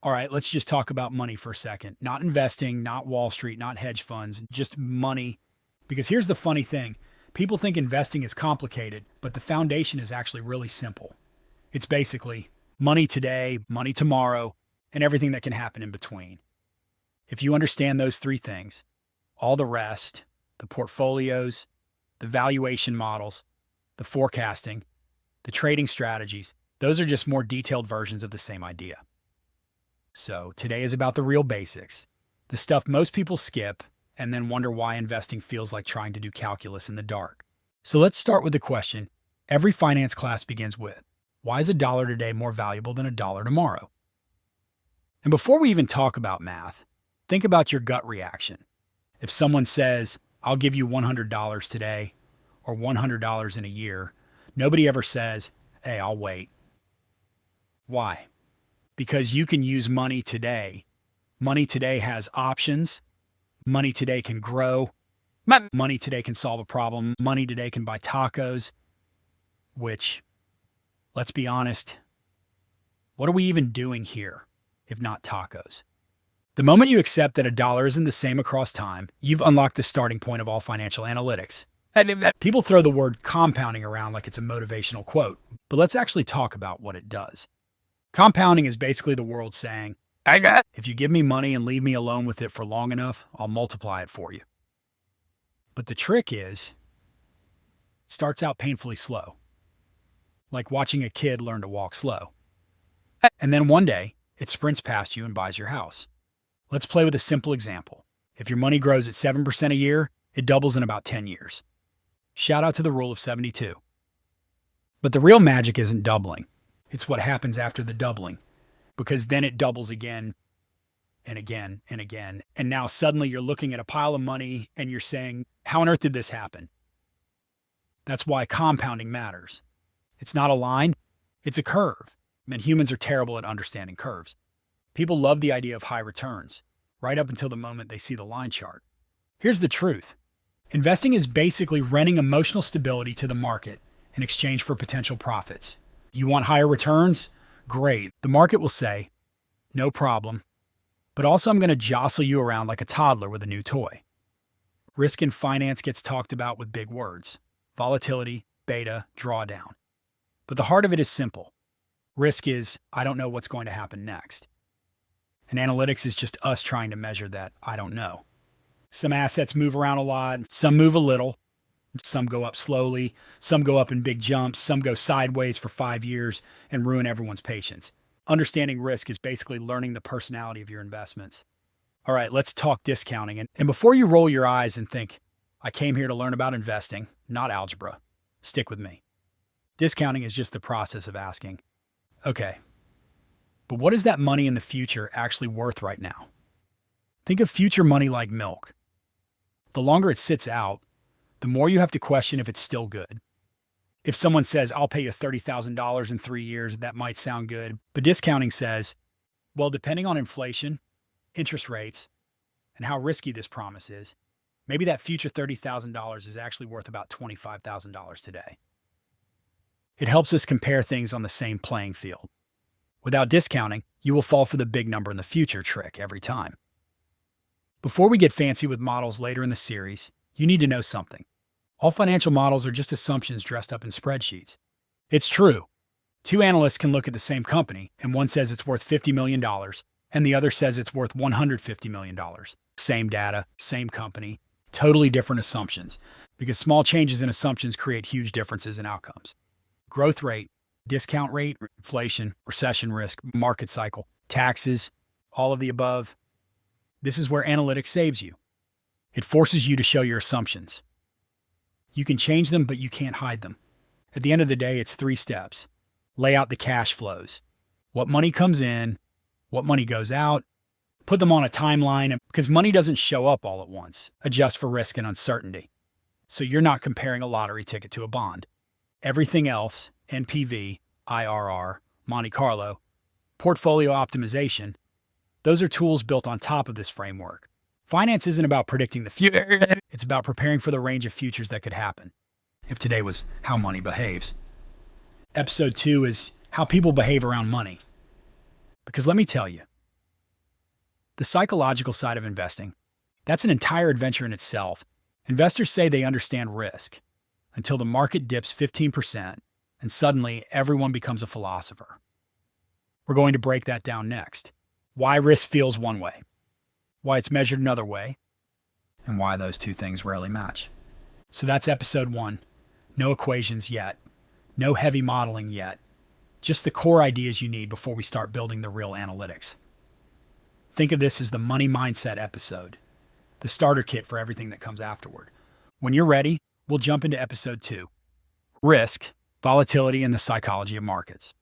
All right, let's just talk about money for a second. Not investing, not Wall Street, not hedge funds, just money. Because here's the funny thing. People think investing is complicated, but the foundation is actually really simple. It's basically money today, money tomorrow, and everything that can happen in between. If you understand those three things, all the rest, the portfolios, the valuation models, the forecasting, the trading strategies, those are just more detailed versions of the same idea. So today is about the real basics, the stuff most people skip and then wonder why investing feels like trying to do calculus in the dark. So let's start with the question every finance class begins with: why is a dollar today more valuable than a dollar tomorrow? And before we even talk about math, think about your gut reaction. If someone says, I'll give you $100 today or $100 in a year, nobody ever says, hey, I'll wait. Why? Because you can use money today. Money today has options. Money today can grow. Money today can solve a problem. Money today can buy tacos, which, let's be honest, what are we even doing here if not tacos? The moment you accept that a dollar isn't the same across time, you've unlocked the starting point of all financial analytics. People throw the word compounding around like it's a motivational quote, but let's actually talk about what it does. Compounding is basically the world saying, if you give me money and leave me alone with it for long enough, I'll multiply it for you. But the trick is, it starts out painfully slow, like watching a kid learn to walk slow. And then one day, it sprints past you and buys your house. Let's play with a simple example. If your money grows at 7% a year, it doubles in about 10 years. Shout out to the rule of 72. But the real magic isn't doubling. It's what happens after the doubling, because then it doubles again and again and again. And now suddenly you're looking at a pile of money and you're saying, how on earth did this happen? That's why compounding matters. It's not a line, it's a curve. And humans are terrible at understanding curves. People love the idea of high returns, right up until the moment they see the line chart. Here's the truth. Investing is basically renting emotional stability to the market in exchange for potential profits. You want higher returns? Great. The market will say, no problem. But also I'm going to jostle you around like a toddler with a new toy. Risk in finance gets talked about with big words: volatility, beta, drawdown. But the heart of it is simple. Risk is, I don't know what's going to happen next. And analytics is just us trying to measure that I don't know. Some assets move around a lot, some move a little, some go up slowly, some go up in big jumps, some go sideways for 5 years and ruin everyone's patience. Understanding risk is basically learning the personality of your investments. All right, let's talk discounting. And before you roll your eyes and think, I came here to learn about investing, not algebra, stick with me. Discounting is just the process of asking, okay, but what is that money in the future actually worth right now? Think of future money like milk. The longer it sits out, the more you have to question if it's still good. If someone says, I'll pay you $30,000 in 3 years, that might sound good. But discounting says, well, depending on inflation, interest rates, and how risky this promise is, maybe that future $30,000 is actually worth about $25,000 today. It helps us compare things on the same playing field. Without discounting, you will fall for the big number in the future trick every time. Before we get fancy with models later in the series, you need to know something. All financial models are just assumptions dressed up in spreadsheets. It's true. Two analysts can look at the same company, and one says it's worth $50 million, and the other says it's worth $150 million. Same data, same company, totally different assumptions, because small changes in assumptions create huge differences in outcomes. Growth rate, discount rate, inflation, recession risk, market cycle, taxes, all of the above. This is where analytics saves you. It forces you to show your assumptions. You can change them, but you can't hide them. At the end of the day, it's 3 steps. Lay out the cash flows. What money comes in, what money goes out, put them on a timeline, because money doesn't show up all at once. Adjust for risk and uncertainty. So you're not comparing a lottery ticket to a bond. Everything else, NPV, IRR, Monte Carlo, portfolio optimization, those are tools built on top of this framework. Finance isn't about predicting the future. It's about preparing for the range of futures that could happen. If today was how money behaves. Episode 2 is how people behave around money. Because let me tell you, The psychological side of investing. That's an entire adventure in itself. Investors say they understand risk until the market dips 15% and suddenly everyone becomes a philosopher. We're going to break that down next. Why risk feels one way, why it's measured another way, and why those two things rarely match. So that's episode 1. No equations yet. No heavy modeling yet. Just the core ideas you need before we start building the real analytics. Think of this as the money mindset episode, the starter kit for everything that comes afterward. When you're ready, we'll jump into episode 2. Risk, volatility, and the psychology of markets.